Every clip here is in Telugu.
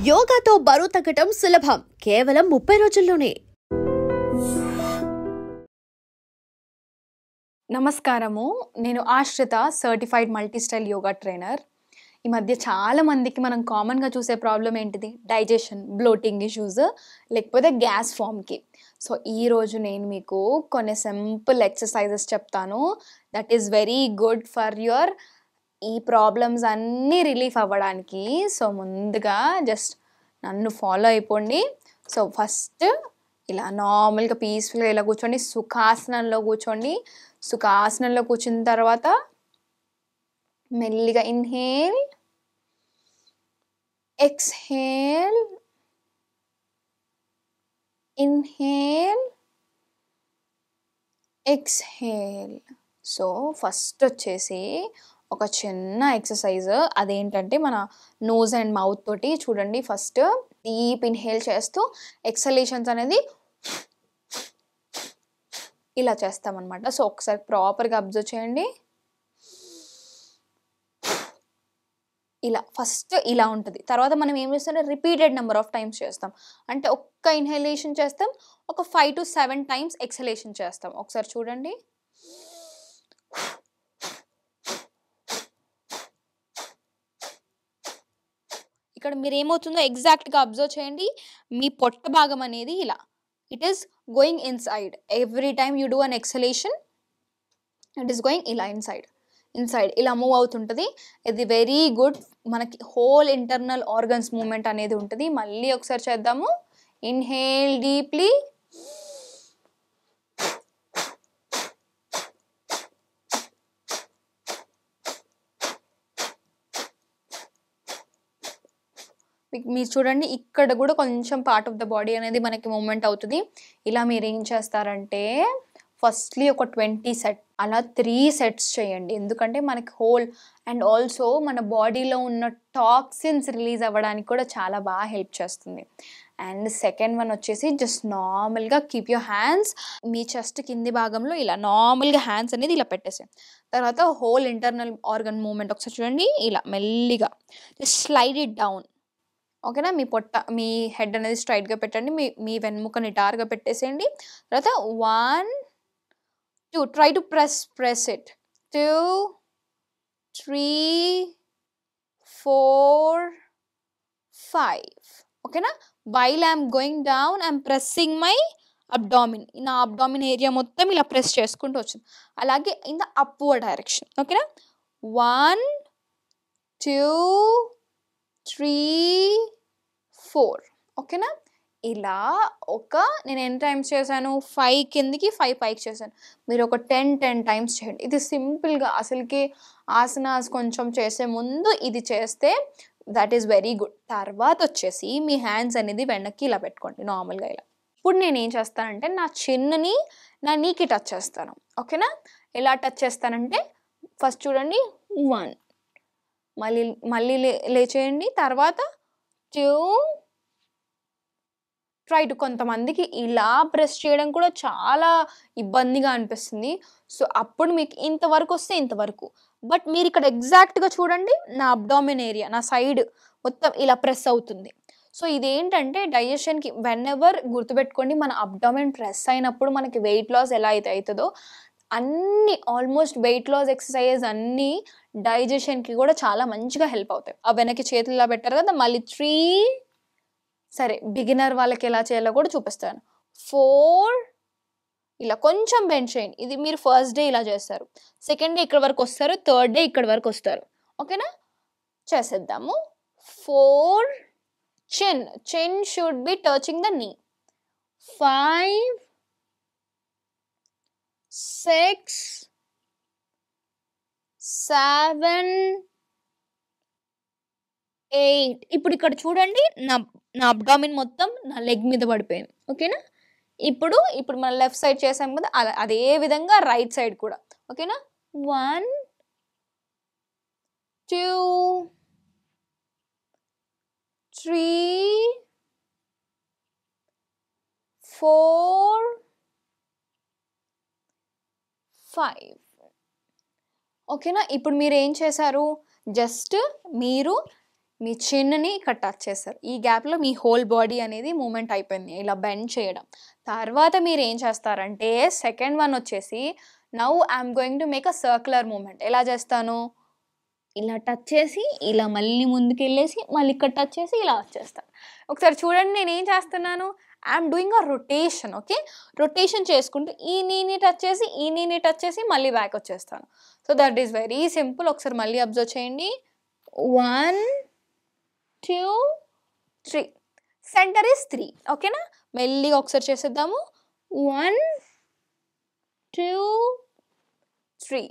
యోగాతో బరువు తగ్గటం సులభం కేవలం 30 రోజుల్లోనే. నమస్కారము, నేను ఆశ్రిత, certified multi style yoga trainer. ఈ మధ్య చాలా మందికి మనం కామన్గా చూసే ప్రాబ్లం ఏంటిది? డైజెషన్, బ్లోటింగ్ ఇష్యూస్, లేకపోతే గ్యాస్ ఫామ్కి. సో ఈరోజు నేను మీకు కొన్ని సింపుల్ ఎక్సర్సైజెస్ చెప్తాను. That is very good for your ఈ ప్రాబ్లమ్స్ అన్నీ రిలీఫ్ అవ్వడానికి. సో ముందుగా జస్ట్ నన్ను ఫాలో అయిపోండి. సో ఫస్ట్ ఇలా నార్మల్గా పీస్ఫుల్గా ఇలా కూర్చోండి, సుఖాసనంలో కూర్చోండి. సుఖాసనంలో కూర్చున్న తర్వాత మెల్లిగా inhale, exhale, inhale, exhale. So first వచ్చేసి ఒక చిన్న ఎక్సర్సైజ్, అదేంటంటే మన నోజ్ అండ్ మౌత్ తోటి చూడండి. ఫస్ట్ డీప్ ఇన్హేల్ చేస్తూ ఎక్సలేషన్స్ అనేది ఇలా చేస్తామన్నమాట. సో ఒకసారి ప్రాపర్గా అబ్జర్వ్ చేయండి. ఇలా ఫస్ట్ ఇలా ఉంటుంది. తర్వాత మనం ఏం చేస్తామంటే రిపీటెడ్ నెంబర్ ఆఫ్ టైమ్స్ చేస్తాం. అంటే ఒక్క ఇన్హలేషన్ చేస్తాం, ఒక 5 to 7 టైమ్స్ ఎక్సలేషన్ చేస్తాం. ఒకసారి చూడండి. ఇక్కడ మీరు ఏమవుతుందో ఎగ్జాక్ట్గా అబ్జర్వ్ చేయండి. మీ పొట్ట భాగం అనేది ఇలా it is going inside. Every time you do an exhalation it is going ఇలా ఇన్సైడ్ ఇలా మూవ్ అవుతుంటుంది. ఇది వెరీ గుడ్, మనకి హోల్ ఇంటర్నల్ ఆర్గన్స్ మూమెంట్ అనేది ఉంటుంది. మళ్ళీ ఒకసారి చేద్దాము. ఇన్హేల్ డీప్లీ, మీరు చూడండి ఇక్కడ కూడా కొంచెం పార్ట్ ఆఫ్ ద బాడీ అనేది మనకి మూమెంట్ అవుతుంది. ఇలా మీరు ఏం చేస్తారంటే ఫస్ట్లీ ఒక 20 సెట్ అలా 3 సెట్స్ చేయండి. ఎందుకంటే మనకి హోల్ అండ్ ఆల్సో మన బాడీలో ఉన్న టాక్సిన్స్ రిలీజ్ అవ్వడానికి కూడా చాలా బాగా హెల్ప్ చేస్తుంది. అండ్ సెకండ్ వన్ వచ్చేసి జస్ట్ నార్మల్గా keep your hands me chest కింది భాగంలో ఇలా నార్మల్గా హ్యాండ్స్ అనేది ఇలా పెట్టేసాయి. తర్వాత హోల్ ఇంటర్నల్ ఆర్గన్ మూమెంట్ ఒకసారి చూడండి. ఇలా మెల్లిగా జస్ట్ స్లైడ్ ఇట్ డౌన్. ఓకేనా? మీ హెడ్ అనేది స్ట్రైట్గా పెట్టండి. మీ వెన్నుముక నిటారుగా పెట్టేసేయండి. తర్వాత 1 2 ట్రై టు ప్రెస్ ఇట్. 2 3 4 5. ఓకేనా? While I'm going down I'm pressing my abdomen. నా అబ్డామిన్ ఏరియా మొత్తం ఇలా ప్రెస్ చేసుకుంటూ వచ్చింది. అలాగే ఇన్ ద అప్వర్డ్ డైరెక్షన్. ఓకేనా? 1 2 3 4. ఓకేనా? ఇలా నేను ఎన్ని టైమ్స్ చేశాను? 5 కిందికి 5 పైకి చేశాను. మీరు ఒక 10 టైమ్స్ చేయండి. ఇది సింపుల్గా అసలుకి ఆసనాస్ కొంచెం చేసే ముందు ఇది చేస్తే దట్ ఈస్ వెరీ గుడ్. తర్వాత వచ్చేసి మీ హ్యాండ్స్ అనేది వెనక్కి ఇలా పెట్టుకోండి నార్మల్గా ఇలా. ఇప్పుడు నేను ఏం చేస్తానంటే నా చిన్నని నా నీకి టచ్ చేస్తాను. ఓకేనా? ఎలా టచ్ చేస్తానంటే ఫస్ట్ చూడండి 1, మళ్ళీ లేచేయండి. తర్వాత 2 ట్రై టు. కొంతమందికి ఇలా ప్రెస్ చేయడం కూడా చాలా ఇబ్బందిగా అనిపిస్తుంది. సో అప్పుడు మీకు ఇంతవరకు వస్తే ఇంతవరకు. బట్ మీరు ఇక్కడ ఎగ్జాక్ట్గా చూడండి, నా అబ్డామిన్ ఏరియా నా సైడ్ మొత్తం ఇలా ప్రెస్ అవుతుంది. సో ఇదేంటంటే డైజెషన్కి వెన్ ఎవర్ గుర్తుపెట్టుకోండి, మన అబ్డామిన్ ప్రెస్ అయినప్పుడు మనకి వెయిట్ లాస్ ఎలా అయితే అవుతుందో అన్ని ఆల్మోస్ట్ వెయిట్ లాస్ ఎక్సర్సైజెస్ అన్నీ డైజెషన్కి కూడా చాలా మంచిగా హెల్ప్ అవుతాయి. ఆ వెనక్కి చేతులు ఇలా పెట్టారు కదా, మళ్ళీ 3 సరే బిగినర్ వాళ్ళకి ఎలా చేయాలో కూడా చూపిస్తాను. 4 ఇలా కొంచెం బెండ్ చేయండి. ఇది మీరు ఫస్ట్ డే ఇలా చేస్తారు, సెకండ్ డే ఇక్కడ వరకు వస్తారు, థర్డ్ డే ఇక్కడ వరకు వస్తారు. ఓకేనా? చేసేద్దాము. 4 chin should be touching the knee. 5 6 7 8. ఇప్పుడు ఇక్కడ చూడండి, నా అబ్డామిన్ మొత్తం నా లెగ్ మీద పడిపోయింది. ఓకేనా? ఇప్పుడు మనం లెఫ్ట్ సైడ్ చేసాం కదా, అదే విధంగా రైట్ సైడ్ కూడా. ఓకేనా? 1 2 3 4 5. ఓకేనా? ఇప్పుడు మీరు ఏం చేశారు? జస్ట్ మీరు మీ చిన్నని ఇక్కడ టచ్ చేస్తారు. ఈ గ్యాప్లో మీ హోల్ బాడీ అనేది మూమెంట్ అయిపోయింది, ఇలా బెండ్ చేయడం. తర్వాత మీరు ఏం చేస్తారంటే సెకండ్ వన్ వచ్చేసి now I'm going to make a circular movement. ఎలా చేస్తాను, ఇలా టచ్ చేసి ఇలా మళ్ళీ ముందుకు వెళ్ళేసి మళ్ళీ ఇక్కడ టచ్ చేసి ఇలా వచ్చేస్తాను. ఒకసారి చూడండి నేను ఏం చేస్తున్నాను, I'm doing a rotation. Okay, rotation చేసుకుంటూ ఈ నీని టచ్ చేసి ఈ నీని టచ్ చేసి మళ్ళీ బ్యాక్ వచ్చేస్తాను. So that is very simple. ఒకసారి మళ్ళీ అబ్జర్వ్ చేయండి. 1 2 3, సెంటర్ ఇస్ 3. ఓకేనా, మెల్లిగా ఒకసారి చేసేద్దాము. 1 2 3,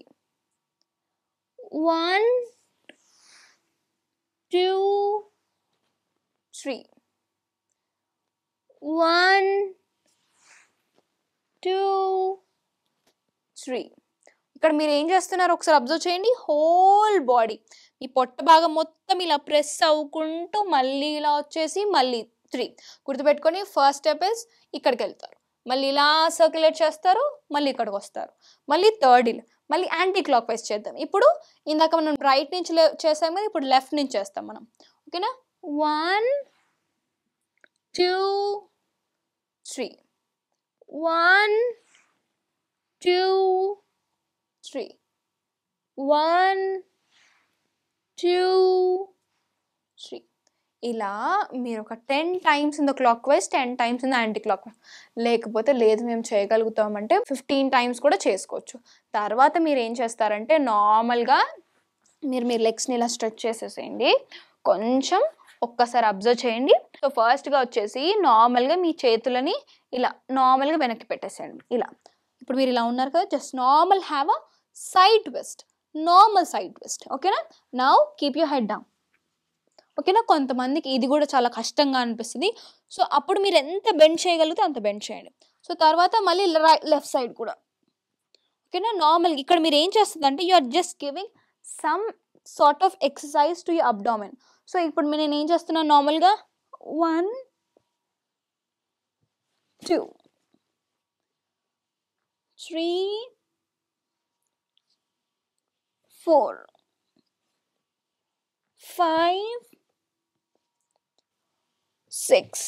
1 2 3, 1 2 3. ఇక్కడ మీరు ఏం చేస్తున్నారు ఒకసారి అబ్జర్వ్ చేయండి. హోల్ బాడీ ఈ పొట్ట భాగం మొత్తం ఇలా ప్రెస్ అవ్వుకుంటూ మళ్ళీ ఇలా వచ్చేసి మళ్ళీ 3. గుర్తుపెట్టుకొని ఫస్ట్ స్టెప్ ఇస్ ఇక్కడికి వెళ్తారు, మళ్ళీ ఇలా సర్క్యులేట్ చేస్తారు, మళ్ళీ ఇక్కడికి వస్తారు, మళ్ళీ థర్డ్ ఇలా మళ్ళీ యాంటీ క్లాక్ వైజ్ చేద్దాం. ఇప్పుడు ఇందాక మనం రైట్ నుంచి చేసాం కదా, ఇప్పుడు లెఫ్ట్ నుంచి చేస్తాం మనం. ఓకేనా, 1 2 3, 1 2 3, 1 2 3. ఇలా మీరు ఒక 10 times in the clock wise, 10 times in the anti clock wise. లేకపోతే లేదు మేము చేయగలుగుతామంటే 15 టైమ్స్ కూడా చేసుకోవచ్చు. తర్వాత మీరు ఏం చేస్తారంటే నార్మల్గా మీరు లెగ్స్ని ఇలా స్ట్రెచ్ చేసేసేయండి. కొంచెం ఒక్కసారి అబ్జర్వ్ చేయండి. సో ఫస్ట్గా వచ్చేసి నార్మల్గా మీ చేతులని ఇలా నార్మల్గా వెనక్కి పెట్టేసేయండి. ఇలా ఇప్పుడు మీరు ఇలా ఉన్నారు కదా, just normal have a side twist, normal side twist. ఓకేనా, now keep your head down. ఓకేనా, కొంతమందికి ఇది కూడా చాలా కష్టంగా అనిపిస్తుంది. సో అప్పుడు మీరు ఎంత బెండ్ చేయగలిగితే అంత బెండ్ చేయండి. సో తర్వాత మళ్ళీ లెఫ్ట్ సైడ్ కూడా. ఓకేనా, నార్మల్గా ఇక్కడ మీరు ఏం చేస్తుందంటే you are just giving some sort of exercise to your abdomen. So ఇప్పుడు నేను ఏం చేస్తున్నాను, నార్మల్గా 1 2 3 4 5 6.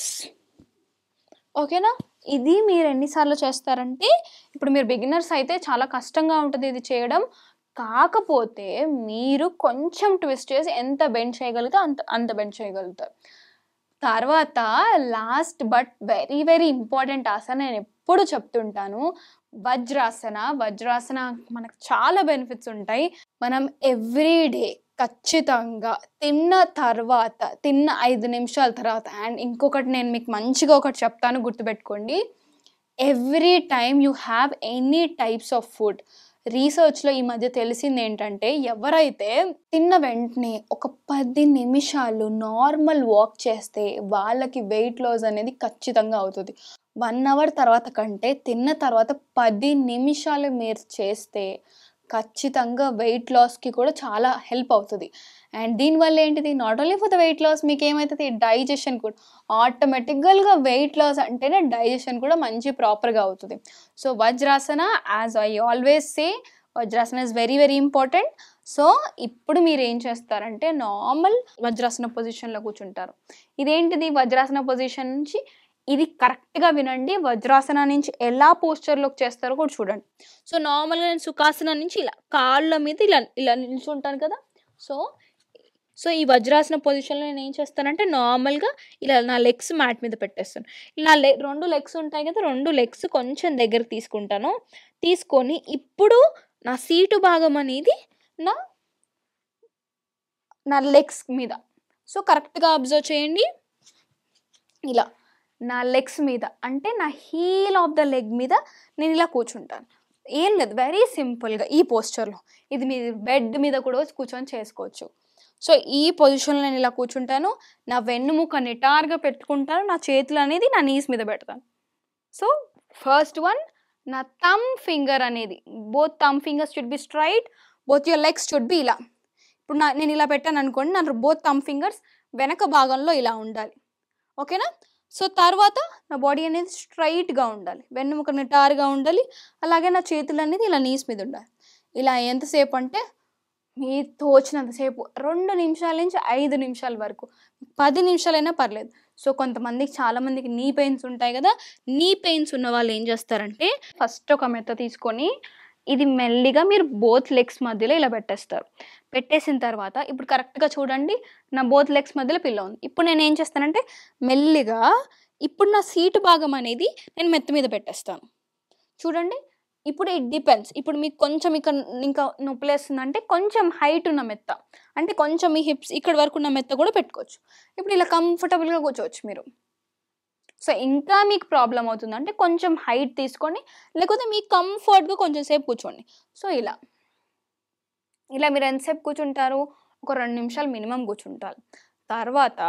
ఓకేనా, ఇది మీరు ఎన్నిసార్లు చేస్తారంటే ఇప్పుడు మీరు బిగినర్స్ అయితే చాలా కష్టంగా ఉంటుంది ఇది చేయడం. కాకపోతే మీరు కొంచెం ట్విస్ట్ చేసి ఎంత బెండ్ చేయగలిగితే అంత బెండ్ చేయగలుగుతారు. తర్వాత last but very very important asana నేను ఎప్పుడు చెప్తుంటాను, వజ్రాసన. వజ్రాసన మనకు చాలా బెనిఫిట్స్ ఉంటాయి. మనం ఎవ్రీడే ఖచ్చితంగా తిన్న 5 నిమిషాల తర్వాత, అండ్ ఇంకొకటి నేను మీకు మంచిగా ఒకటి చెప్తాను గుర్తుపెట్టుకోండి, every time you have any types of food. రీసెర్చ్లో ఈ మధ్య తెలిసింది ఏంటంటే ఎవరైతే తిన్న వెంటనే ఒక 10 నిమిషాలు నార్మల్ వాక్ చేస్తే వాళ్ళకి వెయిట్ లాస్ అనేది ఖచ్చితంగా అవుతుంది. 1 అవర్ తర్వాత కంటే తిన్న తర్వాత 10 నిమిషాలు మీరు చేస్తే ఖచ్చితంగా వెయిట్ లాస్కి కూడా చాలా హెల్ప్ అవుతుంది. అండ్ దీనివల్ల ఏంటిది, not only for the weight loss, మీకు ఏమవుతుంది డైజెషన్ కూడా ఆటోమేటిక్గా వెయిట్ లాస్ అంటేనే డైజెషన్ కూడా మంచి ప్రాపర్గా అవుతుంది. So Vajrasana, as I always say, Vajrasana is very very important. So ఇప్పుడు మీరు ఏం చేస్తారంటే నార్మల్ వజ్రాసన పొజిషన్లో కూర్చుంటారు. ఇదేంటిది వజ్రాసన పొజిషన్ నుంచి ఇది కరెక్ట్గా వినండి. వజ్రాసన నుంచి ఎలా పోస్చర్లోకి చేస్తారో కూడా చూడండి. సో నార్మల్గా నేను సుఖాసన నుంచి ఇలా కాళ్ళ మీద ఇలా ఇలా నిల్చుంటాను కదా. సో ఈ వజ్రాసన పొజిషన్లో నేను ఏం చేస్తానంటే నార్మల్గా ఇలా నా లెగ్స్ మ్యాట్ మీద పెట్టేస్తాను. ఇలా 2 లెగ్స్ ఉంటాయి కదా, 2 లెగ్స్ కొంచెం దగ్గర తీసుకుంటాను. తీసుకొని ఇప్పుడు నా సీటు భాగం అనేది నా లెగ్స్ మీద. సో కరెక్ట్గా అబ్జర్వ్ చేయండి. ఇలా నా లెగ్స్ మీద అంటే నా హీల్ ఆఫ్ ద లెగ్ మీద నేను ఇలా కూర్చుంటాను. ఏం లేదు, వెరీ సింపుల్గా ఈ పోస్చర్లో. ఇది మీరు బెడ్ మీద కూడా కూర్చొని చేసుకోవచ్చు. సో ఈ పొజిషన్లో నేను ఇలా కూర్చుంటాను, నా వెన్నుముక నిటారుగా పెట్టుకుంటాను, నా చేతులు అనేది నా నీస్ మీద పెడతాను. సో ఫస్ట్ వన్, నా థమ్ ఫింగర్ అనేది both thumb fingers should be straight, both your legs should be ఇలా. ఇప్పుడు నేను ఇలా పెట్టాను అనుకోండి, నా బోత్ థమ్ ఫింగర్స్ వెనక భాగంలో ఇలా ఉండాలి. ఓకేనా. సో తర్వాత నా బాడీ అనేది స్ట్రైట్గా ఉండాలి, వెన్నుముక నిటారుగా ఉండాలి, అలాగే నా చేతులు అనేది ఇలా నీస్ మీద ఉండాలి. ఇలా ఎంతసేపు అంటే మీ తోచినంతసేపు 2 నిమిషాల నుంచి 5 నిమిషాల వరకు, 10 నిమిషాలైనా పర్లేదు. సో కొంతమందికి చాలామందికి నీ పెయిన్స్ ఉంటాయి కదా, నీ పెయిన్స్ ఉన్న వాళ్ళు ఏం చేస్తారంటే ఫస్ట్ ఒక మెత్త తీసుకొని ఇది మెల్లిగా మీరు బోత్ లెగ్స్ మధ్యలో ఇలా పెట్టేస్తారు. పెట్టేసిన తర్వాత ఇప్పుడు కరెక్ట్గా చూడండి, నా బోత్ లెగ్స్ మధ్యలో పిల్లో ఉంది. ఇప్పుడు నేను ఏం చేస్తానంటే మెల్లిగా ఇప్పుడు నా సీటు భాగం అనేది నేను మెత్త మీద పెట్టేస్తాను. చూడండి, ఇప్పుడు ఇట్ డిపెండ్స్. ఇప్పుడు మీకు కొంచెం ఇక్కడ ఇంకా నొప్పులేస్తుందంటే కొంచెం హైట్ ఉన్న మెత్త, అంటే కొంచెం మీ హిప్స్ ఇక్కడ వరకు ఉన్న మెత్త కూడా పెట్టుకోవచ్చు. ఇప్పుడు ఇలా కంఫర్టబుల్గా కూర్చోవచ్చు మీరు. సో ఇంకా మీకు ప్రాబ్లం అవుతుందంటే కొంచెం హైట్ తీసుకొని, లేకపోతే మీకు కంఫర్ట్గా కొంచెం సేపు కూర్చోండి. సో ఇలా మీరు ఎంతసేపు కూర్చుంటారు? ఒక 2 నిమిషాలు మినిమం కూర్చుంటారు. తర్వాత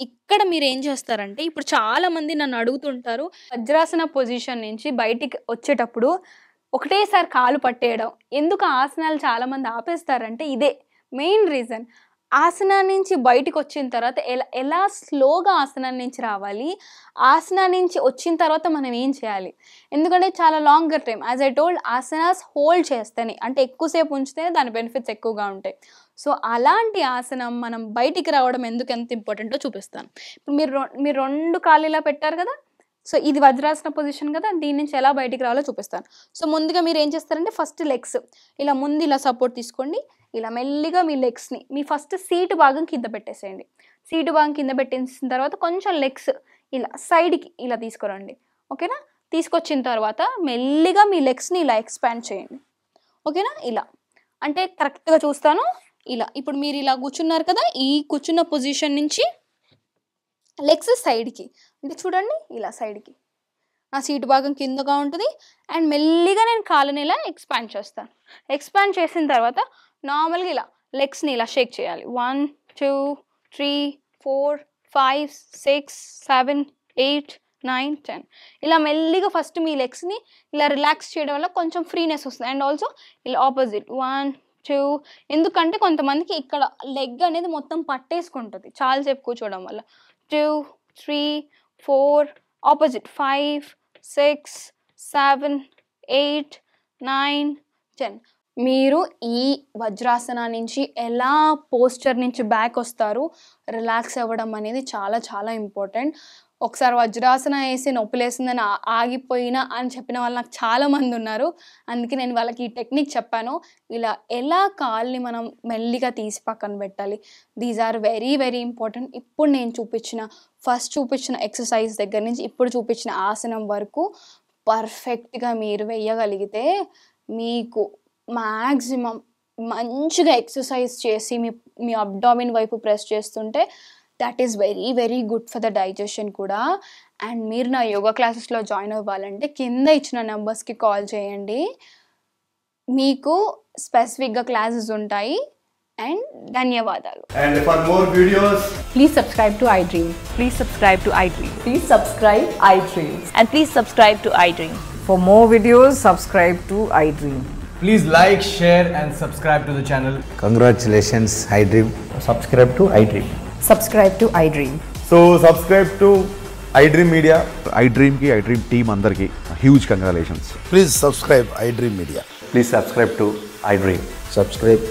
ఇక్కడ మీరు ఏం చేస్తారంటే, ఇప్పుడు చాలామంది నన్ను అడుగుతుంటారు, వజ్రాసన పొజిషన్ నుంచి బయటికి వచ్చేటప్పుడు ఒకటేసారి కాలు పట్టేయడం. ఎందుకు ఆసనాలు చాలామంది ఆపేస్తారంటే ఇదే మెయిన్ రీజన్. ఆసనా నుంచి బయటికి వచ్చిన తర్వాత ఎలా స్లోగా ఆసనం నుంచి రావాలి, ఆసనా నుంచి వచ్చిన తర్వాత మనం ఏం చేయాలి. ఎందుకంటే చాలా longer time, as I told, asanas hold చేస్తేనే, అంటే ఎక్కువసేపు ఉంచితేనే దాని బెనిఫిట్స్ ఎక్కువగా ఉంటాయి. సో అలాంటి ఆసనం మనం బయటికి రావడం ఎందుకు ఎంత ఇంపార్టెంటో చూపిస్తాను. ఇప్పుడు మీరు 2 కాళ్ళు ఇలా పెట్టారు కదా, సో ఇది వజ్రాసన పొజిషన్ కదా, దీని నుంచి ఎలా బయటికి రావాలో చూపిస్తాను. సో ముందుగా మీరు ఏం చేస్తారంటే ఫస్ట్ లెగ్స్ ఇలా ముందు ఇలా సపోర్ట్ తీసుకోండి. ఇలా మెల్లిగా మీ లెగ్స్ని మీ ఫస్ట్ సీటు భాగం కింద పెట్టేసేయండి. సీటు భాగం కింద పెట్టేసిన తర్వాత కొంచెం లెగ్స్ ఇలా సైడ్కి ఇలా తీసుకురండి. ఓకేనా? తీసుకొచ్చిన తర్వాత మెల్లిగా మీ లెగ్స్ని ఇలా ఎక్స్పాండ్ చేయండి. ఓకేనా? ఇలా అంటే కరెక్ట్గా చూస్తాను. ఇలా ఇప్పుడు మీరు ఇలా కూర్చున్నారు కదా, ఈ కూర్చున్న పొజిషన్ నుంచి లెగ్స్ సైడ్కి, అంటే చూడండి ఇలా సైడ్కి నా సీటు భాగం కిందగా ఉంటుంది. అండ్ మెల్లిగా నేను కాళ్ళని ఇలా ఎక్స్పాండ్ చేస్తాను. ఎక్స్పాండ్ చేసిన తర్వాత నార్మల్గా ఇలా లెగ్స్ని ఇలా షేక్ చేయాలి. 1 2 3 4 5 6 7 8 9 10 ఇలా మెల్లిగా ఫస్ట్ మీ లెగ్స్ని ఇలా రిలాక్స్ చేయడం వల్ల కొంచెం ఫ్రీనెస్ వస్తుంది. అండ్ ఆల్సో ఇలా ఆపోజిట్ 1 2, ఎందుకంటే కొంతమందికి ఇక్కడ లెగ్ అనేది మొత్తం పట్టేసుకుంటుంది చాలాసేపు కూర్చోవడం వల్ల. 2 3 4 ఆపోజిట్ 5 6 7 8 9 10. మీరు ఈ వజ్రాసన నుంచి ఎలా పోస్చర్ నుంచి బ్యాక్ వస్తారు, రిలాక్స్ అవ్వడం అనేది చాలా చాలా ఇంపార్టెంట్. ఒకసారి వజ్రాసన వేసి నొప్పులేసిందని ఆగిపోయినా అని చెప్పిన వాళ్ళు నాకు చాలామంది ఉన్నారు. అందుకే నేను వాళ్ళకి ఈ టెక్నిక్ చెప్పాను. ఇలా ఎలా కాల్ని మనం మెల్లిగా తీసి పక్కన పెట్టాలి, these are very very important. ఇప్పుడు నేను ఫస్ట్ చూపించిన ఎక్సర్సైజ్ దగ్గర నుంచి ఇప్పుడు చూపించిన ఆసనం వరకు పర్ఫెక్ట్గా మీరు వేయగలిగితే మీకు మ్యాక్సిమం మంచిగా ఎక్సర్సైజ్ చేసి మీ అబ్డామిన్ వైపు ప్రెస్ చేస్తుంటే that is very very good for the digestion కూడా. అండ్ మీరు నా యోగా క్లాసెస్లో జాయిన్ అవ్వాలంటే కింద ఇచ్చిన నెంబర్స్కి కాల్ చేయండి, మీకు స్పెసిఫిక్గా క్లాసెస్ ఉంటాయి. అండ్ ధన్యవాదాలు. And for more videos, Please subscribe to iDream. Please subscribe to iDream. Please subscribe iDream. And please subscribe to iDream. For more videos, subscribe to iDream. please like, share and subscribe to the channel. Congratulations, iDream. Subscribe to iDream. Subscribe to iDream. So subscribe to iDream Media. iDream ki iDream team andarki huge congratulations. Please subscribe iDream Media. Please subscribe to iDream. Subscribe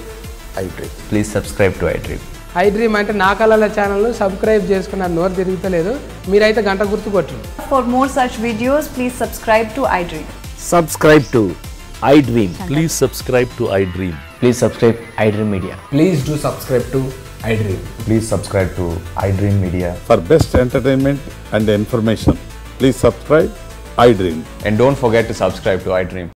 iDream. Please subscribe to iDream. iDream అంటే నా కళల ఛానల్ సబ్స్క్రైబ్ చేసుకున్నారు, నోరు తిరుగుతలేదు, మీరైతే గంట గుర్తు కొట్టండి. For more such videos, please subscribe to iDream. Subscribe to iDream. Please subscribe to iDream. Please subscribe iDream Media. Please do subscribe to iDream. Please subscribe to iDream Media. For best entertainment and information, please subscribe iDream. And don't forget to subscribe to iDream.